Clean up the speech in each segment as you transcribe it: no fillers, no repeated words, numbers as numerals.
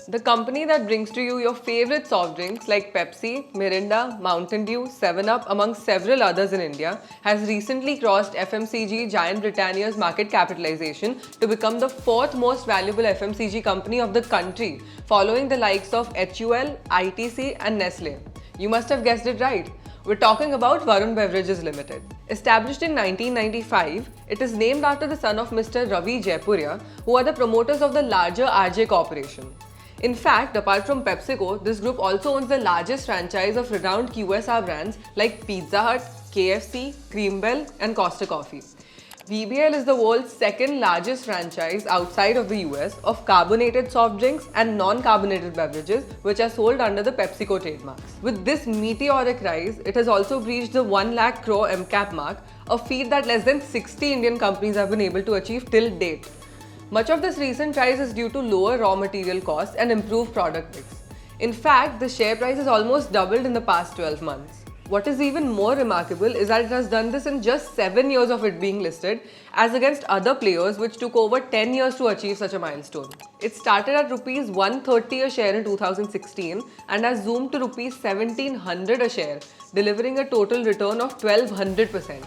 the company that brings to you your favorite soft drinks like Pepsi, Mirinda, Mountain Dew, 7-Up, among several others in India, has recently crossed FMCG giant Britannia's market capitalization to become the fourth most valuable FMCG company of the country, following the likes of HUL, ITC, and Nestle. You must have guessed it right. We're talking about Varun Beverages Limited. Established in 1995, it is named after the son of Mr. Ravi Jaipuria, who are the promoters of the larger RJ Corporation. In fact, apart from PepsiCo, this group also owns the largest franchise of renowned QSR brands like Pizza Hut, KFC, Cream Bell, and Costa Coffee. VBL is the world's second largest franchise outside of the US of carbonated soft drinks and non-carbonated beverages, which are sold under the PepsiCo trademarks. With this meteoric rise, it has also reached the 1 lakh crore MCAP mark, a feat that less than 60 Indian companies have been able to achieve till date. Much of this recent rise is due to lower raw material costs and improved product mix. In fact, the share price has almost doubled in the past 12 months. What is even more remarkable is that it has done this in just 7 years of it being listed, as against other players which took over 10 years to achieve such a milestone. It started at Rs 130 a share in 2016 and has zoomed to Rs 1700 a share, delivering a total return of 1200%.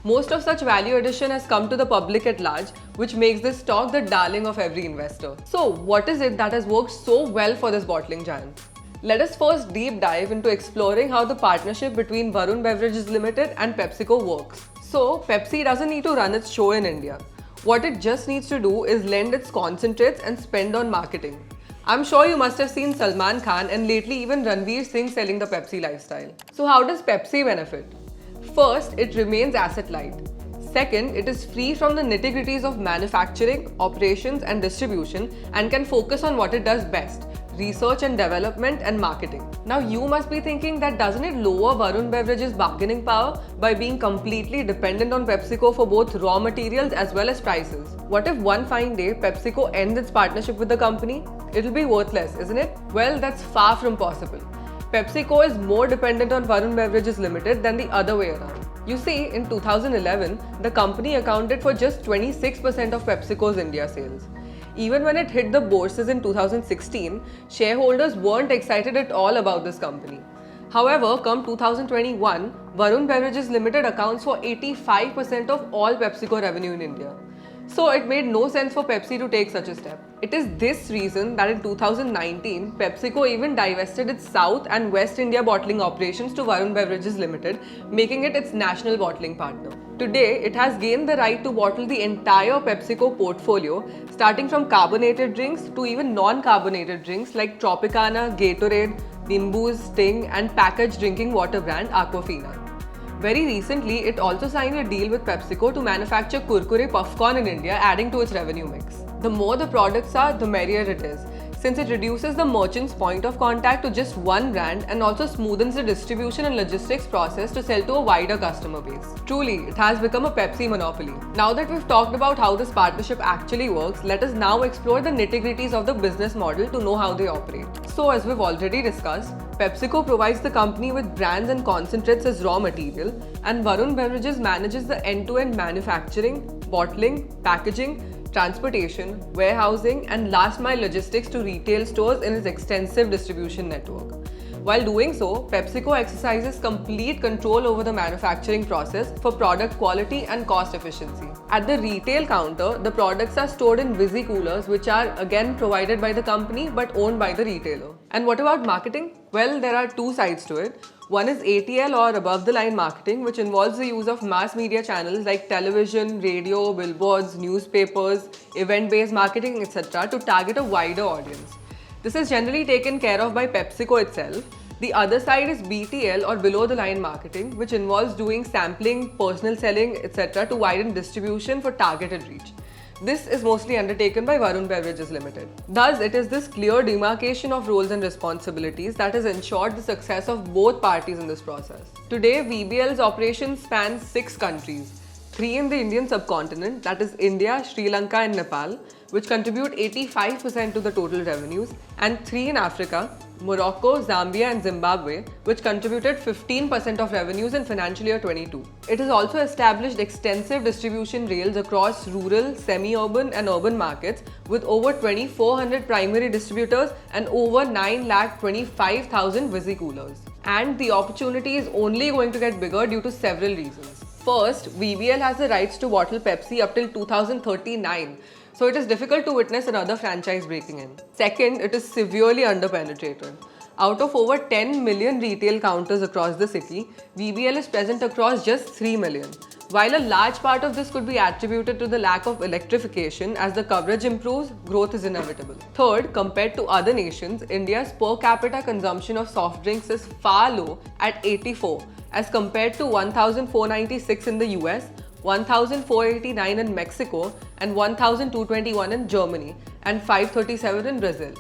Most of such value addition has come to the public at large, which makes this stock the darling of every investor. So, what is it that has worked so well for this bottling giant? Let us first deep dive into exploring how the partnership between Varun Beverages Limited and PepsiCo works. So, Pepsi doesn't need to run its show in India. What it just needs to do is lend its concentrates and spend on marketing. I'm sure you must have seen Salman Khan and lately even Ranveer Singh selling the Pepsi lifestyle. So how does Pepsi benefit? First, it remains asset light. Second, it is free from the nitty-gritties of manufacturing, operations and distribution and can focus on what it does best: research and development and marketing. Now you must be thinking that doesn't it lower Varun Beverages' bargaining power by being completely dependent on PepsiCo for both raw materials as well as prices? What if one fine day PepsiCo ends its partnership with the company? It'll be worthless, isn't it? Well, that's far from possible. PepsiCo is more dependent on Varun Beverages Limited than the other way around. You see, in 2011, the company accounted for just 26% of PepsiCo's India sales. Even when it hit the bourses in 2016, shareholders weren't excited at all about this company. However, come 2021, Varun Beverages Limited accounts for 85% of all PepsiCo revenue in India. So it made no sense for Pepsi to take such a step. It is this reason that in 2019, PepsiCo even divested its South and West India bottling operations to Varun Beverages Limited, making it its national bottling partner. Today, it has gained the right to bottle the entire PepsiCo portfolio, starting from carbonated drinks to even non-carbonated drinks like Tropicana, Gatorade, Nimbooz, Sting and packaged drinking water brand Aquafina. Very recently, it also signed a deal with PepsiCo to manufacture Kurkure Puffcorn in India, adding to its revenue mix. The more the products are, the merrier it is, since it reduces the merchant's point of contact to just one brand and also smoothens the distribution and logistics process to sell to a wider customer base. Truly, it has become a Pepsi monopoly. Now that we've talked about how this partnership actually works, let us now explore the nitty-gritties of the business model to know how they operate. So, as we've already discussed, PepsiCo provides the company with brands and concentrates as raw material, and Varun Beverages manages the end-to-end manufacturing, bottling, packaging, transportation, warehousing, and last-mile logistics to retail stores in its extensive distribution network. While doing so, PepsiCo exercises complete control over the manufacturing process for product quality and cost efficiency. At the retail counter, the products are stored in Visi coolers, which are again provided by the company but owned by the retailer. And what about marketing? Well, there are two sides to it. One is ATL or above the line marketing, which involves the use of mass media channels like television, radio, billboards, newspapers, event-based marketing, etc. to target a wider audience. This is generally taken care of by PepsiCo itself. The other side is BTL or below the line marketing, which involves doing sampling, personal selling, etc. to widen distribution for targeted reach. This is mostly undertaken by Varun Beverages Limited. Thus, it is this clear demarcation of roles and responsibilities that has ensured the success of both parties in this process. Today, VBL's operations span 6 countries, 3 in the Indian subcontinent, that is India, Sri Lanka and Nepal, which contribute 85% to the total revenues, and 3 in Africa, Morocco, Zambia, and Zimbabwe, which contributed 15% of revenues in financial year 22. It has also established extensive distribution rails across rural, semi-urban, and urban markets with over 2,400 primary distributors and over 9,25,000 visi-coolers. And the opportunity is only going to get bigger due to several reasons. First, VBL has the rights to bottle Pepsi up till 2039. So it is difficult to witness another franchise breaking in. Second, it is severely underpenetrated. Out of over 10 million retail counters across the city, VBL is present across just 3 million. While a large part of this could be attributed to the lack of electrification, as the coverage improves, growth is inevitable. Third, compared to other nations, India's per capita consumption of soft drinks is far low at 84, as compared to 1,496 in the US, 1,489 in Mexico, and 1,221 in Germany, and 537 in Brazil.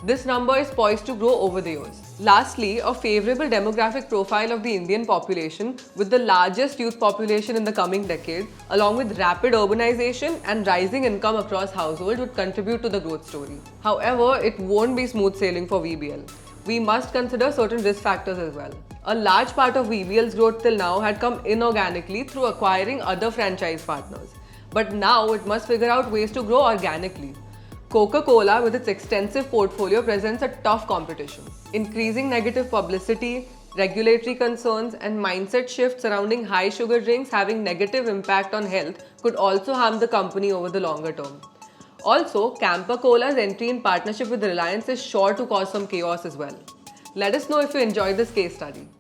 This number is poised to grow over the years. Lastly, a favorable demographic profile of the Indian population, with the largest youth population in the coming decade, along with rapid urbanization and rising income across households, would contribute to the growth story. However, it won't be smooth sailing for VBL. We must consider certain risk factors as well. A large part of VBL's growth till now had come inorganically through acquiring other franchise partners. But now it must figure out ways to grow organically. Coca-Cola, with its extensive portfolio, presents a tough competition. Increasing negative publicity, regulatory concerns, and mindset shifts surrounding high sugar drinks having negative impact on health could also harm the company over the longer term. Also, Campa Cola's entry in partnership with Reliance is sure to cause some chaos as well. Let us know if you enjoyed this case study.